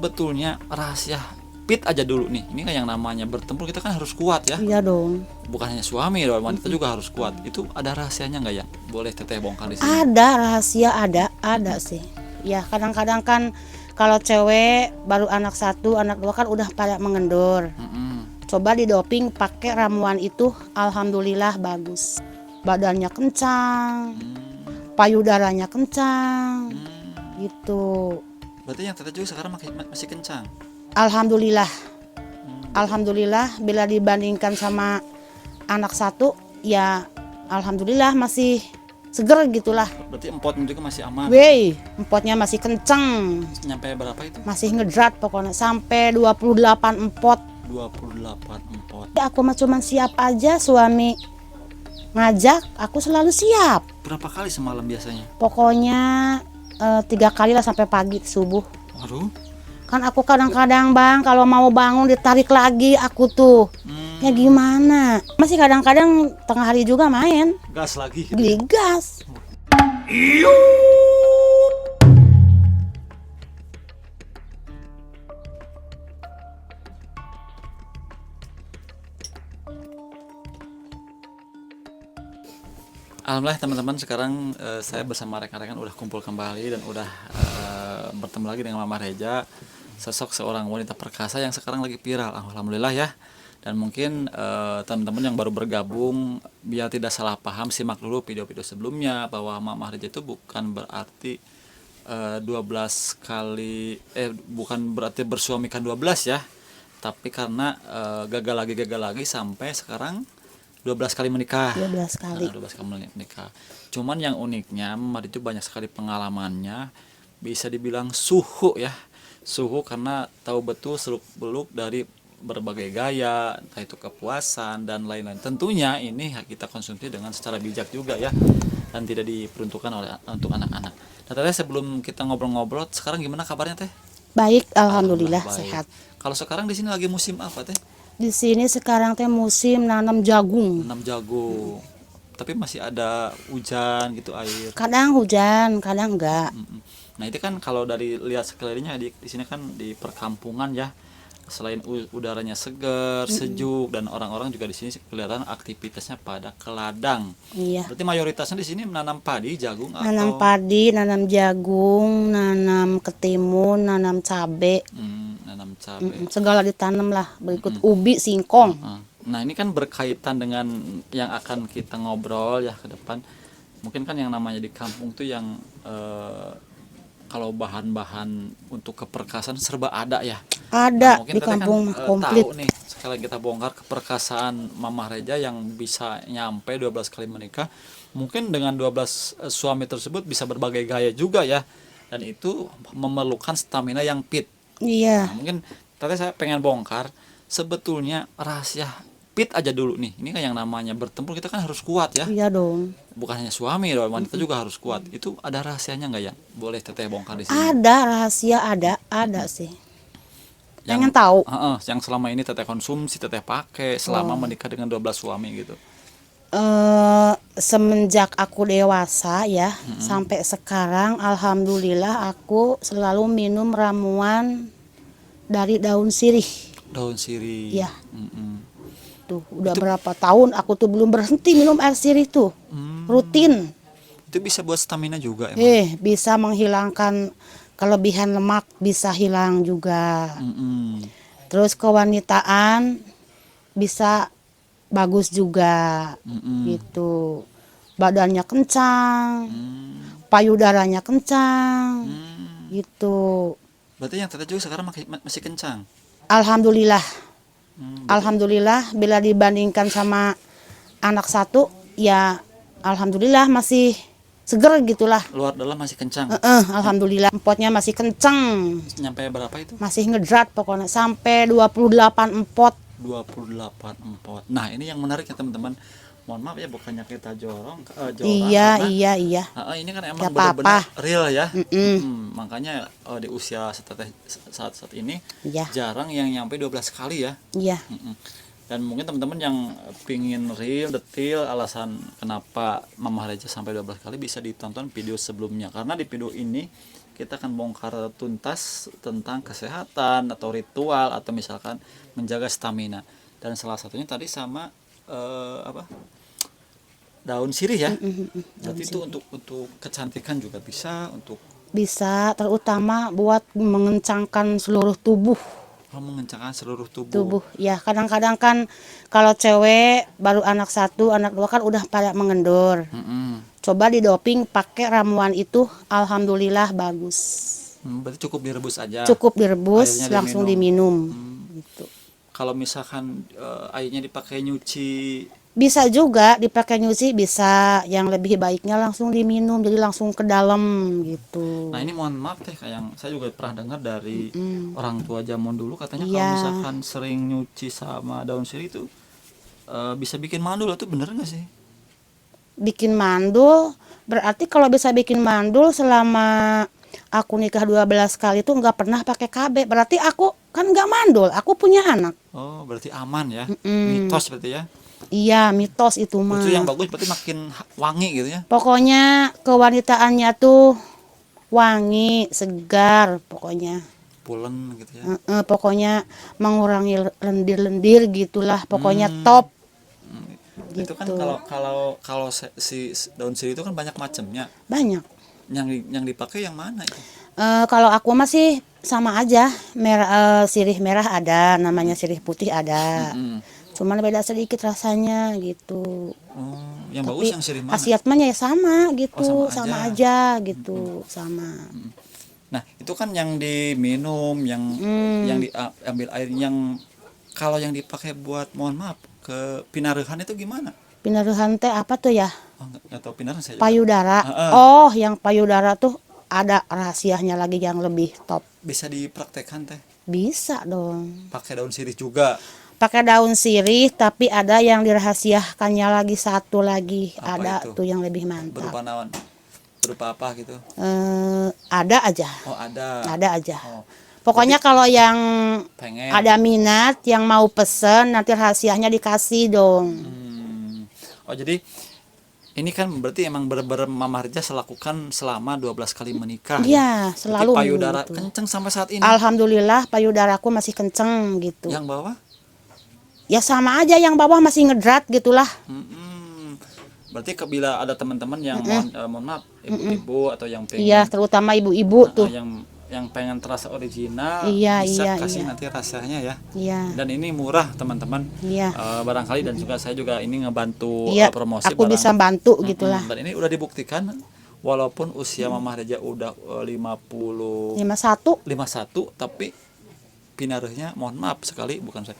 sebetulnya rahasia pit aja dulu nih. Ini kan yang namanya bertempur kita kan harus kuat ya. Iya dong. Bukan hanya suami, wanita juga harus kuat. Itu ada rahasianya nggak ya? Boleh teteh bongkar di sini. Ada rahasia, ada sih. Ya kadang-kadang kan kalau cewek baru anak 1, anak 2 kan udah pada mengendur. Coba di doping pakai ramuan itu, alhamdulillah bagus. Badannya kencang, payudaranya kencang, gitu. Berarti yang teteh juga sekarang masih kencang. Alhamdulillah, alhamdulillah. Bila dibandingkan sama anak 1, ya alhamdulillah masih seger gitulah. Berarti empotnya juga masih aman. Wey, empotnya masih kenceng, Nyampe berapa itu? masih ngedrat pokoknya sampai 28 empot. 28 empot. Aku mah cuman siap aja, suami ngajak aku selalu siap. Berapa kali semalam biasanya? Pokoknya 3 kali lah sampai pagi subuh. Waduh. Kan aku kadang-kadang bang kalau mau bangun ditarik lagi aku tuh. Ya gimana? Masih kadang-kadang tengah hari juga main. Gas lagi. Beli gas. Alhamdulillah teman-teman, sekarang saya bersama rekan-rekan udah kumpul kembali dan udah bertemu lagi dengan Mama Reja, sosok seorang wanita perkasa yang sekarang lagi viral. Alhamdulillah ya. Dan mungkin teman-teman yang baru bergabung, biar tidak salah paham, simak dulu video-video sebelumnya bahwa Mama Reja itu bukan berarti 12 kali bukan berarti bersuamikan 12 ya. Tapi karena gagal lagi sampai sekarang 12 kali menikah. 12 kali. 12 kali menikah. Cuman yang uniknya Mama itu banyak sekali pengalamannya, bisa dibilang suhu ya. Suhu karena tahu betul seluk-beluk dari berbagai gaya, entah itu kepuasan dan lain-lain. Tentunya ini kita konsumsi dengan secara bijak juga ya, dan tidak diperuntukkan untuk anak-anak. Nah, Teh, sebelum kita ngobrol-ngobrol, sekarang gimana kabarnya Teh? Baik, alhamdulillah Baik. sehat. Kalau sekarang di sini lagi musim apa Teh? Di sini sekarang teh musim nanam jagung. Nanam jagung. Tapi masih ada hujan gitu, air. Kadang hujan, kadang enggak. Nah, itu kan kalau dari lihat sekelilingnya di sini kan di perkampungan ya. Selain udaranya segar, sejuk, dan orang-orang juga di sini kelihatan aktivitasnya pada ke ladang. Iya. Berarti mayoritasnya di sini menanam padi, jagung Nanam atau padi, nanam jagung, nanam ketimun, nanam cabe. nanam cabai. Segala ditanam lah, berikut ubi, singkong. Nah, ini kan berkaitan dengan yang akan kita ngobrol ya ke depan. Mungkin kan yang namanya di kampung tuh yang kalau bahan-bahan untuk keperkasaan serba ada ya. Ada Mungkin di Teteh kampung kan, komplit. tahu nih, sekali kita bongkar keperkasaan Mama Reja yang bisa nyampe 12 kali menikah. Mungkin dengan 12 suami tersebut bisa berbagai gaya juga ya. Dan itu memerlukan stamina yang fit. Iya. Nah, mungkin tadi saya pengen bongkar sebetulnya rahasia pit aja dulu nih. Ini kan yang namanya bertempur kita kan harus kuat ya. Iya dong. Bukan hanya suami, wanita juga harus kuat. Itu ada rahasianya nggak ya? Boleh teteh bongkar di sini. Ada rahasia, ada sih. Yang, Pengen tahu? yang selama ini teteh konsumsi, teteh pakai selama menikah dengan 12 suami gitu. Semenjak aku dewasa ya, sampai sekarang alhamdulillah aku selalu minum ramuan dari daun sirih. Daun sirih. Iya. Tuh udah berapa tahun aku tuh belum berhenti minum air sirih tuh. Rutin. Itu bisa buat stamina juga emang. Bisa menghilangkan kelebihan lemak, bisa hilang juga. Terus kewanitaan bisa bagus juga. Gitu. Badannya kencang. Payudaranya kencang. Gitu. Berarti yang teteh juga sekarang masih kencang. Alhamdulillah. Alhamdulillah bila dibandingkan sama anak 1, ya alhamdulillah masih seger gitulah. Luar dalam masih kencang. Alhamdulillah empotnya masih kenceng, Nyampe berapa itu? masih ngedrat pokoknya sampai 28 empot. 28 empot. Nah, ini yang menarik ya teman-teman. Mohon maaf ya, bukannya kita jorong Iya. ini kan emang Gak benar-benar apa-apa. real ya. Makanya di usia saat ini Iya. jarang yang nyampe 12 kali ya. Iya. Dan mungkin teman-teman yang pingin real, detail alasan kenapa Mama Reja sampai 12 kali bisa ditonton video sebelumnya. Karena di video ini kita akan bongkar tuntas tentang kesehatan atau ritual atau misalkan menjaga stamina. Dan salah satunya tadi sama apa? Daun sirih ya. Berarti itu untuk kecantikan juga bisa, terutama buat mengencangkan seluruh tubuh. mengencangkan seluruh tubuh. Ya, kadang-kadang kan kalau cewek baru anak 1, anak 2 kan udah pada mengendur. Coba di doping pakai ramuan itu, alhamdulillah bagus. Berarti cukup direbus aja. Cukup direbus, Airnya langsung diminum. Gitu. Kalau misalkan airnya dipakai nyuci, Bisa juga dipakai nyuci, bisa. Yang lebih baiknya langsung diminum, jadi langsung ke dalam gitu. nah ini mohon maaf teh, kayak yang saya juga pernah dengar dari orang tua zaman dulu katanya Iya. kalau misalkan sering nyuci sama daun sirih itu bisa bikin mandul, itu bener nggak sih? Bikin mandul, berarti kalau bisa bikin mandul selama aku nikah 12 kali itu nggak pernah pakai KB, berarti aku kan nggak mandul, aku punya anak. Oh, berarti aman ya. Mitos berarti ya. Iya, mitos itu mah. Itu yang bagus berarti makin wangi gitu ya. Pokoknya kewanitaannya tuh wangi, segar, pokoknya. Pulen gitu ya. Pokoknya mengurangi lendir-lendir gitulah, pokoknya top. Itu kan Gitu. kalau si daun sirih itu kan banyak macamnya. Banyak. Yang dipakai yang mana itu? Kalau aku masih sama aja, merah, sirih merah ada, namanya sirih putih ada. Cuman beda sedikit rasanya gitu. Oh, yang Tapi bagus yang sirih mana? khasiatnya ya sama gitu, Oh, sama aja. aja gitu, sama. Nah, itu kan yang diminum, yang diambil air, yang kalau yang dipakai buat, mohon maaf, ke pinarehan itu gimana? Pinarehan teh apa tuh ya? Oh, nggak tahu pinarehan saya juga. Payudara. Heeh. Oh, yang payudara tuh ada rahasianya lagi yang lebih top. Bisa dipraktekkan teh. Bisa dong. Pakai daun sirih juga. Pakai daun sirih, tapi ada yang dirahasiakannya lagi, satu lagi. Apa Ada itu? tuh yang lebih mantap. Berupa naon? Berupa apa gitu? Ada aja. Oh, ada. Ada aja. Oh, Pokoknya kalau yang pengen. ada minat, yang mau pesen, nanti rahasianya dikasih dong. Oh, jadi ini kan berarti emang bener-bener Mama Rija selakukan selama 12 kali menikah. Iya, Berarti selalu payudara gitu. kenceng sampai saat ini. Alhamdulillah payudaraku masih kenceng gitu. Yang bawah? Ya sama aja, yang bawah masih ngedrat gitulah. Berarti bila ada teman-teman yang mohon maaf, ibu-ibu atau yang pengen Iya, terutama ibu-ibu tuh. yang pengen terasa original, Iya, bisa iya, kasih iya. nanti rasanya ya. Iya. Dan ini murah teman-teman. Iya. Barangkali, dan juga saya juga ini ngebantu Iya, promosi aku barang. bisa bantu gitulah. Dan ini udah dibuktikan walaupun usia Mama Rija udah 51, 51. tapi pinaruhnya mohon maaf sekali, bukan saya,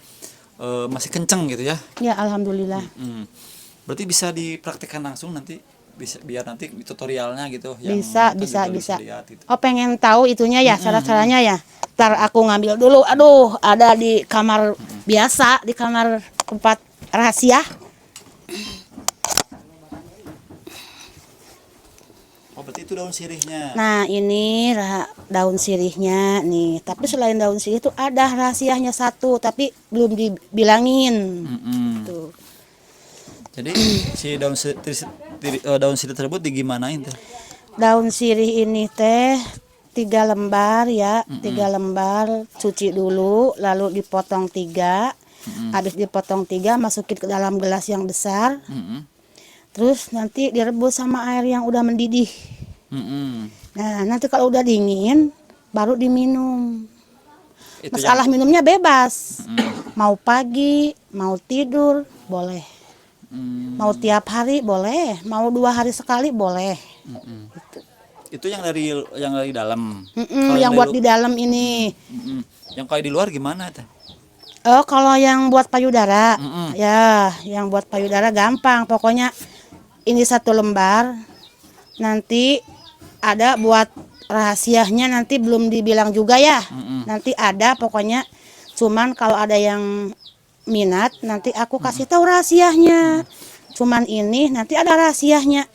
masih kenceng gitu ya. Ya, alhamdulillah. Berarti bisa dipraktikkan langsung nanti, bisa biar nanti tutorialnya gitu yang Bisa, kan bisa, juga bisa. lihat gitu. Oh, pengen tahu itunya ya, cara-caranya ya. Ntar aku ngambil dulu. Aduh, ada di kamar biasa, di kamar tempat rahasia. Oh, berarti itu daun sirihnya. Nah, ini daun sirihnya nih. Tapi selain daun sirih itu ada rahasianya satu, tapi belum dibilangin. Tuh. Jadi si daun sirih tersebut digimanain teh? Daun sirih ini teh 3 lembar ya, 3 lembar, cuci dulu, lalu dipotong 3. Habis dipotong 3, masukin ke dalam gelas yang besar. Terus nanti direbus sama air yang udah mendidih. Nah, nanti kalau udah dingin baru diminum. Itu Masalah minumnya bebas. Mau pagi, mau tidur, boleh. Mau tiap hari boleh, mau 2 hari sekali boleh. Itu yang dari dalam. Yang buat di dalam ini. Yang kayak di luar gimana teh? Oh, kalau yang buat payudara, ya, yang buat payudara gampang. Pokoknya ini 1 lembar. Nanti ada buat rahasianya, nanti belum dibilang juga ya. Nanti ada pokoknya. Cuman kalau ada yang minat, nanti aku kasih tahu rahasianya. Cuman ini nanti ada rahasianya.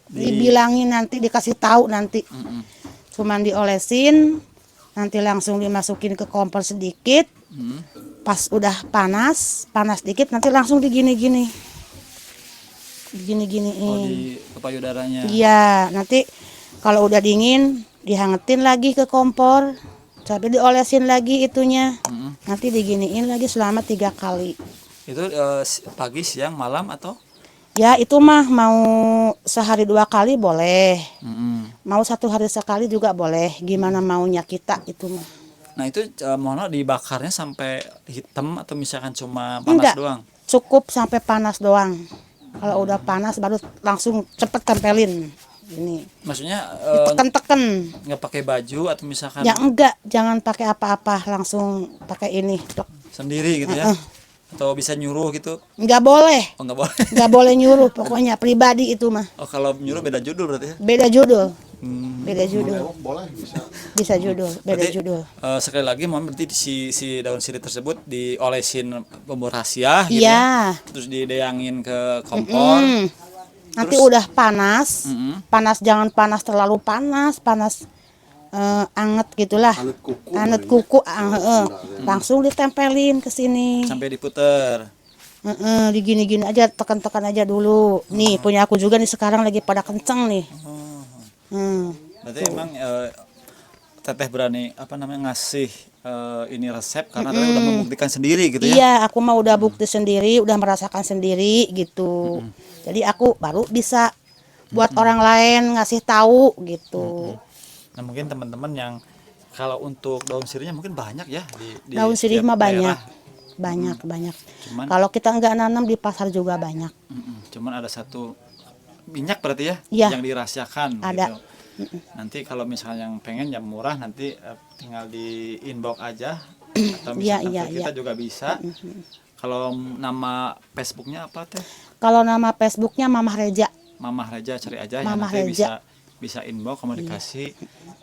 Dibilangin nanti, dikasih tahu nanti. Cuman diolesin, nanti langsung dimasukin ke kompor sedikit. Pas udah panas dikit, nanti langsung digini-gini. Oh, di payudaranya. Iya, nanti kalau udah dingin dihangetin lagi ke kompor, sampai diolesin lagi itunya, nanti diginiin lagi selama 3 kali. Itu pagi, siang, malam atau? Ya itu mah mau sehari 2 kali boleh, Mm-mm. mau 1 hari sekali juga boleh, gimana maunya kita itu mah. Nah itu mohon maaf, dibakarnya sampai hitam atau misalkan cuma panas Enggak, doang? cukup sampai panas doang. Kalau udah panas baru langsung cepet tempelin. Ini Maksudnya diteken-teken. nggak pakai baju atau misalkan Ya enggak, jangan pakai apa-apa, langsung pakai ini. Tek. sendiri gitu ya? Atau bisa nyuruh gitu? Enggak boleh, Oh nggak boleh. enggak boleh nyuruh, pokoknya pribadi itu mah. Oh kalau nyuruh beda judul berarti ya? Beda judul, Hmm. beda judul. Boleh bisa. Bisa judul, beda Berarti judul. sekali lagi mohon berarti si daun sirih tersebut diolesin bumbu rahasia gitu Iya. ya? Terus dideyangin ke kompor. Nanti Terus- udah panas, Mm-mm. panas jangan panas terlalu panas, panas anget gitulah. Anet kuku. Anet kuku, langsung ditempelin ke sini. Sampai diputer. Digini-gini aja, tekan-tekan aja dulu. Nih punya aku juga nih sekarang lagi pada kenceng nih. Berarti emang teteh berani apa namanya ngasih ini resep karena teteh udah membuktikan sendiri gitu ya? Iya, aku mah udah bukti sendiri, udah merasakan sendiri gitu. Jadi aku baru bisa buat orang lain ngasih tahu gitu. Nah mungkin teman-teman yang kalau untuk daun sirihnya mungkin banyak ya di Daun sirih setiap mah banyak, daerah. banyak. Cuman Kalau kita nggak nanam di pasar juga banyak. cuman ada satu minyak berarti ya Iya. yang dirahasiakan Ada. gitu. Nanti kalau misalnya yang pengen yang murah nanti tinggal di inbox aja atau Iya, misalkan iya, ke kita iya. juga bisa. Kalau nama Facebooknya apa teh? Kalau nama Facebooknya Mamah Reja. Mamah Reja cari aja ya Mamah nanti Reja. bisa inbox komunikasi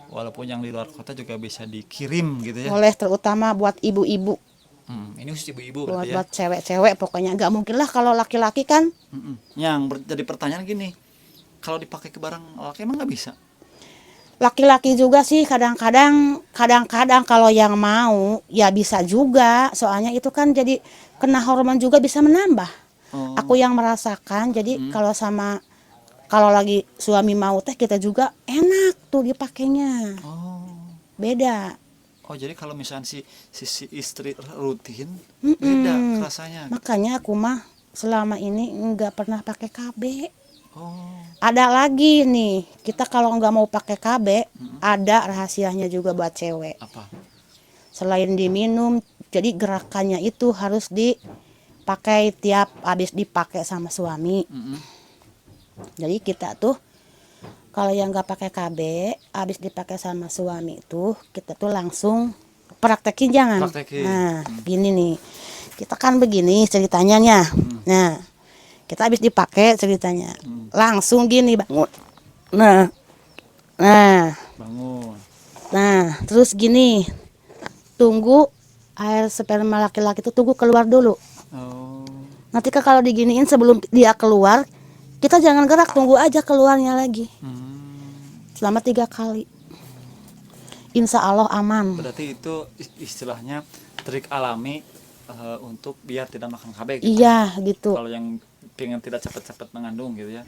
walaupun yang di luar kota juga bisa dikirim gitu ya. Boleh, terutama buat ibu-ibu, Ini khusus ibu-ibu buat berarti ya. buat cewek-cewek pokoknya. Nggak mungkin lah kalau laki-laki kan. Yang jadi pertanyaan gini, kalau dipakai ke barang laki emang nggak bisa? Laki-laki juga sih kadang-kadang kalau yang mau ya bisa juga, soalnya itu kan jadi kena hormon juga bisa menambah. Oh. Aku yang merasakan, jadi kalau lagi suami mau teh kita juga enak tuh dipakainya. Oh. Beda. Oh jadi kalau misalnya si istri rutin beda rasanya. Makanya aku mah selama ini nggak pernah pakai KB. Oh. Ada lagi nih, kita kalau nggak mau pakai KB, ada rahasianya juga buat cewek. Apa? Selain diminum, jadi gerakannya itu harus dipakai tiap habis dipakai sama suami. Jadi kita tuh kalau yang nggak pakai KB, habis dipakai sama suami itu kita tuh langsung praktekin jangan. Praktekin. Nah, gini nih, kita kan begini ceritanya nya. Nah, kita habis dipakai ceritanya, langsung gini bangun. Nah, Bangun. nah, terus gini, tunggu air sperma laki-laki itu tunggu keluar dulu. Oh. Nanti kalau diginiin sebelum dia keluar, kita jangan gerak, tunggu aja keluarnya lagi. Selama 3 kali. Insya Allah aman. Berarti itu istilahnya trik alami untuk biar tidak makan KB gitu. Iya gitu. Kalau yang pengen tidak cepat-cepat mengandung gitu ya.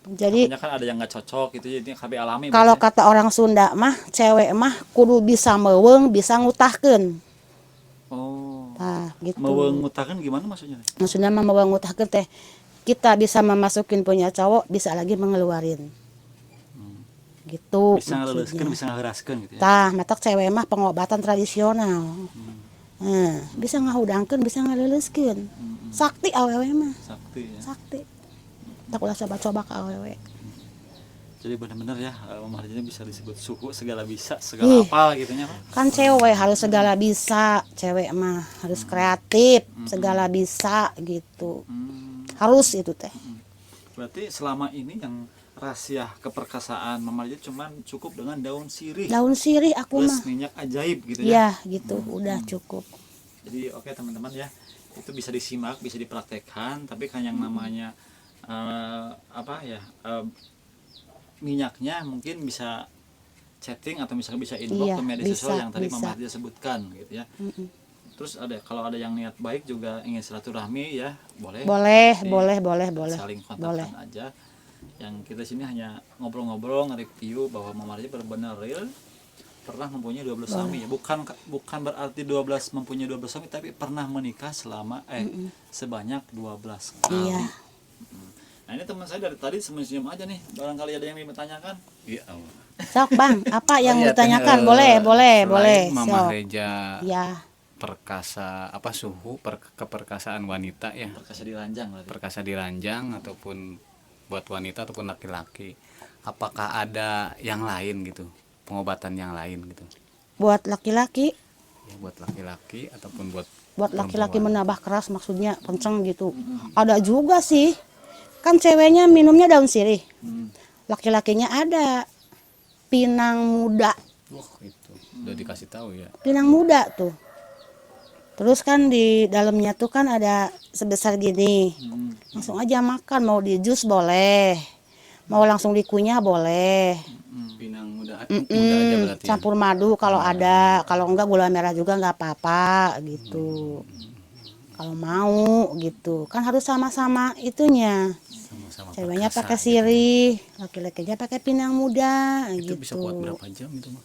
Jadi Makanya kan ada yang nggak cocok gitu jadi KB alami. kalau berarti. kata orang Sunda mah, cewek mah kudu bisa meuweung, bisa ngutahkeun. Oh. Nah, gitu. Meuweung ngutahkeun gimana maksudnya? Maksudnya mah meuweung ngutahkeun teh kita bisa memasukin punya cowok, bisa lagi mengeluarin. Gitu. Bisa ngeleleskeun, maksudnya. bisa ngaheuraskeun gitu ya. Tah, matak cewek mah pengobatan tradisional. Nah, bisa ngahudangkeun, bisa ngaleleuskeun. Sakti awewe mah, Sakti ya. sakti. Tak ulah coba-coba ke awewe. Jadi benar-benar ya Mama Reja bisa disebut suhu segala bisa, segala apa gitu nya. Pak. Kan cewek harus segala bisa, cewek mah harus kreatif, segala bisa gitu. Harus itu teh. Berarti selama ini yang rahasia keperkasaan Mama Reja cuman cukup dengan daun sirih Daun sirih aku plus mah. minyak ajaib gitu ya. Ya, gitu, udah cukup. Jadi oke teman-teman ya, itu bisa disimak, bisa dipraktekkan, tapi kan yang namanya minyaknya mungkin bisa chatting atau misalnya bisa inbox Iya, ke media sosial bisa, yang tadi bisa. Mama Reja sebutkan gitu ya. Terus kalau ada yang niat baik juga ingin silaturahmi ya boleh. Boleh, Nanti boleh. saling kontakkan Boleh. aja. Yang kita sini hanya ngobrol-ngobrol, nge-review bahwa Mama Reja benar-benar real pernah mempunyai 12 suami ya. Bukan berarti 12 mempunyai 12 suami, tapi pernah menikah selama sebanyak 12 kali. Iya. Nah, ini teman saya dari tadi senyum aja nih. Barangkali ada yang ingin ditanyakan. Iya. Sok Bang, apa yang Iya, ditanyakan? teh, Boleh, selain boleh. Mama Sok. Reja Ya, perkasa apa suhu keperkasaan wanita ya, Perkasa diranjang berarti. perkasa diranjang ataupun buat wanita ataupun laki-laki, apakah ada yang lain gitu, pengobatan yang lain gitu buat laki-laki, ya, buat laki-laki ataupun buat laki-laki perempuan? menambah keras maksudnya kenceng gitu. Ada juga sih. Kan ceweknya minumnya daun sirih. Laki-lakinya ada pinang muda. Wah, itu udah dikasih tahu ya. Pinang muda tuh. Terus kan di dalamnya tuh kan ada sebesar gini. Langsung aja makan, mau di jus boleh. Mau langsung dikunyah boleh. Pinang muda aja berarti ya? Campur madu kalau ada, kalau enggak gula merah juga nggak apa-apa gitu. Kalau mau gitu, kan harus sama-sama itunya. Sama-sama Ceweknya perkasa pakai gitu. sirih, laki-lakinya pakai pinang muda Itu gitu. bisa kuat berapa jam itu mah?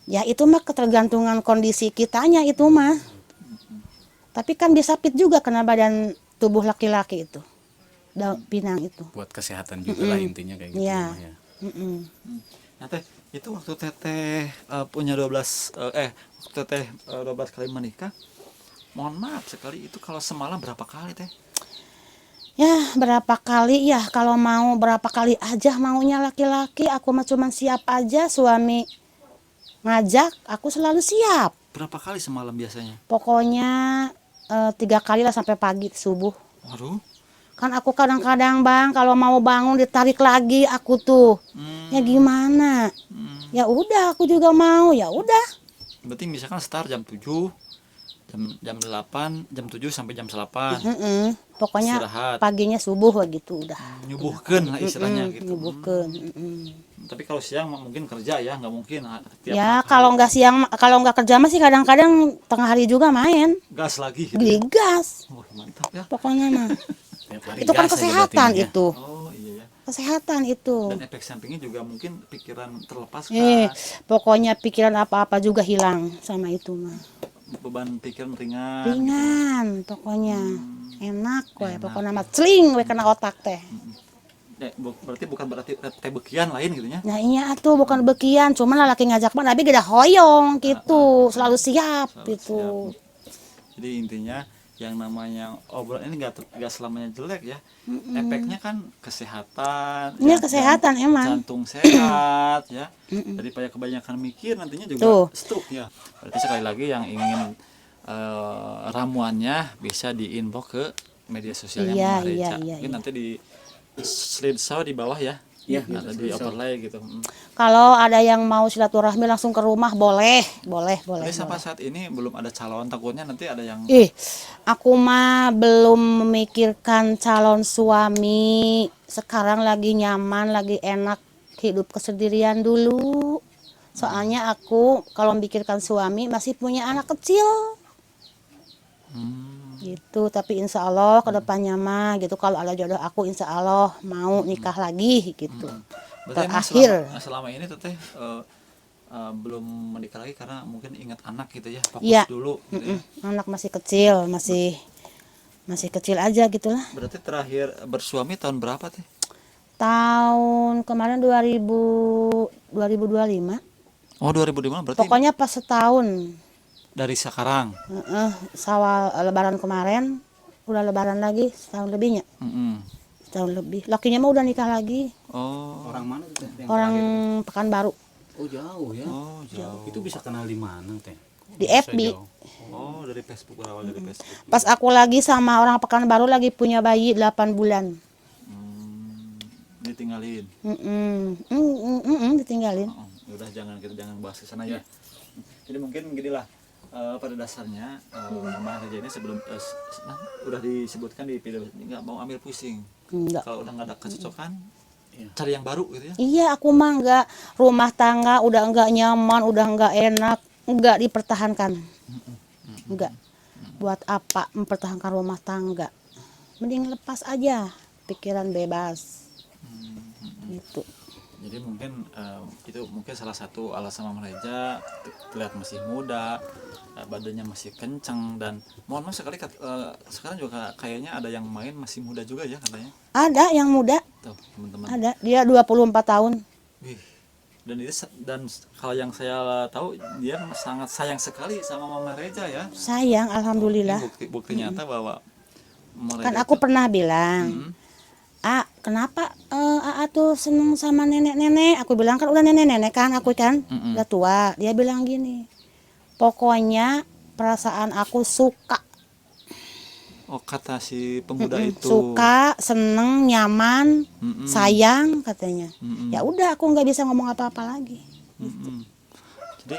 Ya itu mah ketergantungan kondisi kitanya itu mah. Tapi kan bisa fit juga kena badan tubuh laki-laki itu. Pinang itu. Buat kesehatan juga lah intinya kayak gitu Iya. ya. Mm-mm. Nah, Teh, itu waktu Teteh punya 12 waktu Teteh 12 kali menikah. Mohon maaf sekali, itu kalau semalam berapa kali Teh? Ya berapa kali ya, kalau mau berapa kali aja maunya laki-laki. Aku mah cuma siap aja, suami ngajak aku selalu siap. Berapa kali semalam biasanya? Pokoknya 3 kali lah sampai pagi subuh. Waduh. Kan aku kadang-kadang Bang kalau mau bangun ditarik lagi aku tuh. Ya gimana? Ya udah aku juga mau, ya udah. Berarti misalkan start jam 7, jam 8, jam 7 sampai jam 8. Pokoknya Istirahat. paginya subuh gitu udah. Nyubuhkeun lah istilahnya gitu. Nyubuhkeun. Tapi kalau siang mah mungkin kerja ya, nggak mungkin tiap Ya hari. kalau nggak siang, kalau nggak kerja masih kadang-kadang tengah hari juga main. Gas lagi gitu. Digas. Wah, mantap ya. Pokoknya mah. Tiap hari Itu kan gas aja kesehatan berarti ya. itu. Oh iya ya. Kesehatan itu. Dan efek sampingnya juga mungkin pikiran terlepas Pokoknya pikiran apa-apa juga hilang sama itu mah. beban pikiran ringan. Ringan pokoknya. Enak we, pokoknya mah celing we kena otak teh. Berarti bukan berarti teh bekian lain gitu ya. Nah iya tuh bukan bekian, cuman laki ngajak mah tapi geda hoyong gitu, selalu siap gitu. Jadi intinya yang namanya obrolan ini nggak selamanya jelek ya. Efeknya kan kesehatan. Iya, kesehatan emang. Jantung sehat ya. Daripada kebanyakan mikir nantinya juga Tuh. stroke ya. Berarti sekali lagi yang ingin ramuannya bisa di-inbox ke media sosialnya Iya, Mama Reja. iya, Mungkin iya. nanti di slide show di bawah ya. Iya, Ada di overlay gitu. Kalau ada yang mau silaturahmi langsung ke rumah boleh. Tapi sampai saat ini belum ada calon, takutnya nanti ada yang Aku mah belum memikirkan calon suami. Sekarang lagi nyaman, lagi enak hidup kesendirian dulu. Soalnya aku kalau memikirkan suami masih punya anak kecil. Gitu, tapi insya Allah kedepannya mah gitu kalau ada jodoh aku insya Allah mau nikah lagi gitu. Berarti emang Terakhir. selama ini teteh belum menikah lagi karena mungkin ingat anak gitu ya, fokus Iya. dulu gitu ya. Anak masih kecil, masih kecil aja gitulah. Berarti terakhir bersuami tahun berapa teh? Tahun kemarin 2025. Oh 2005 berarti Pokoknya pas setahun. dari sekarang. Sawal lebaran kemarin udah lebaran lagi setahun lebihnya. Setahun lebih. Lakinya mah udah nikah lagi. Oh. Orang mana tuh Teh, yang Orang terakhir? Pekanbaru Oh jauh ya. Oh jauh. Itu bisa kenal di mana Teh? di Bisa FB. jauh. Oh dari Facebook, berawal dari Facebook. Pas aku lagi sama orang Pekanbaru lagi punya bayi 8 bulan. Ditinggalin. Ditinggalin. Oh, udah kita jangan bahas ke sana ya. Jadi mungkin ginilah pada dasarnya Mama Reja ini sebelum udah disebutkan di video nggak mau ambil pusing. Enggak. Kalau udah nggak ada kecocokan, cari yang baru gitu ya. Iya, aku mah enggak, rumah tangga udah enggak nyaman, udah enggak enak, enggak dipertahankan. Enggak. Buat apa mempertahankan rumah tangga? Mending lepas aja, pikiran bebas. gitu. Jadi mungkin itu mungkin salah satu alasan Mama Reja terlihat masih muda, badannya masih kencang, dan mohon maaf sekali sekarang juga kayaknya ada yang main masih muda juga ya katanya. Ada yang muda, Tuh, teman-teman. ada, dia 24 tahun. Wih. Dan kalau yang saya tahu dia sangat sayang sekali sama Mama Reja ya. Sayang, alhamdulillah. Ini bukti nyata bahwa Mama Kan Reja aku tuh- pernah bilang, kenapa tuh seneng sama nenek-nenek? Aku bilang kan udah nenek-nenek kan, aku kan udah tua. Dia bilang gini, pokoknya perasaan aku suka, Oh, kata si pemuda itu. suka, seneng, nyaman, Mm-mm. sayang katanya. Mm-mm. Ya udah, aku nggak bisa ngomong apa-apa lagi. Mm-mm. Jadi,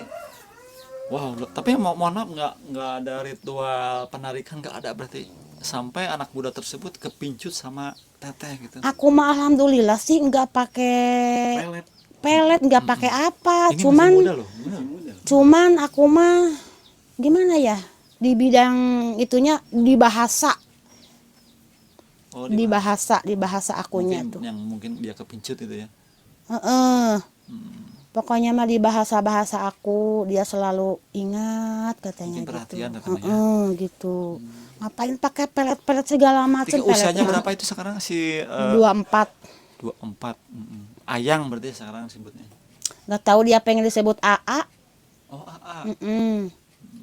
wow. Tapi mohon maaf nggak ada ritual penarikan, nggak ada berarti sampai anak muda tersebut kepincut sama teteh gitu. Aku mah alhamdulillah sih nggak pakai Pelet. pelet, nggak pakai apa, Ini cuman masih muda loh. Bener. cuman aku mah gimana ya, di bidang itunya di bahasa, Oh, di bahasa akunya mungkin tuh. yang mungkin dia kepincut itu ya. Heeh. Pokoknya mah di bahasa aku dia selalu ingat katanya Mungkin gitu. perhatian katanya. Heeh, gitu. Ngapain pakai pelet-pelet segala macam, Tika, usianya berapa itu sekarang si 24. 24. Ayang berarti sekarang sebutnya. Nggak tahu dia pengen disebut AA. Oh,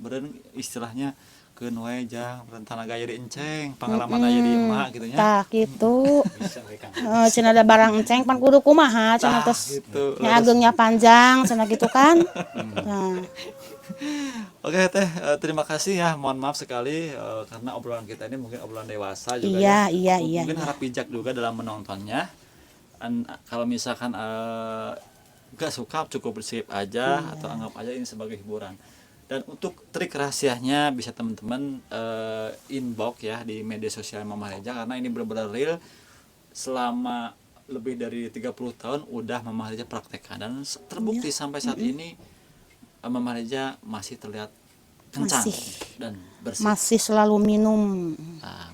berarti istilahnya keun we jang rentana gaya di enceng, pengalaman aya di emak gitu nya. Tah gitu. Cenah ada barang enceng pan kudu kumaha cenah tos. Gitu. Nya agengnya panjang cenah gitu kan. Nah, Oke teh, terima kasih ya. Mohon maaf sekali karena obrolan kita ini mungkin obrolan dewasa juga iya, ya. iya, Mungkin iya. harap bijak juga dalam menontonnya. Kalau misalkan gak suka cukup skip aja atau anggap aja ini sebagai hiburan. Dan untuk trik rahasianya bisa teman-teman inbox ya di media sosial Mama Reja, karena ini benar-benar real. Selama lebih dari 30 tahun udah Mama Reja praktekkan dan terbukti sampai saat ini Mama Reja masih terlihat kencang Masih. dan bersih. masih selalu minum.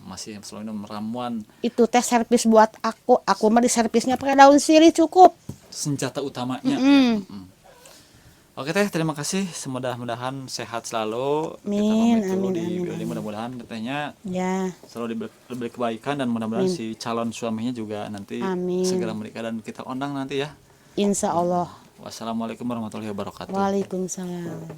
Masih selalu minum ramuan, Itu teh servis buat aku. Aku mah di servisnya pakai daun sirih cukup. senjata utamanya. Oke teh, terima kasih. Mudah-mudahan sehat selalu. Kita Amin, pamit dulu amin, di amin, Willy. Mudah-mudahan tetehnya Ya, selalu diberi kebaikan, dan mudah-mudahan si calon suaminya juga nanti Amin. segera menikah dan kita undang nanti ya. insya Allah. Wassalamualaikum warahmatullahi wabarakatuh. Waalaikumsalam.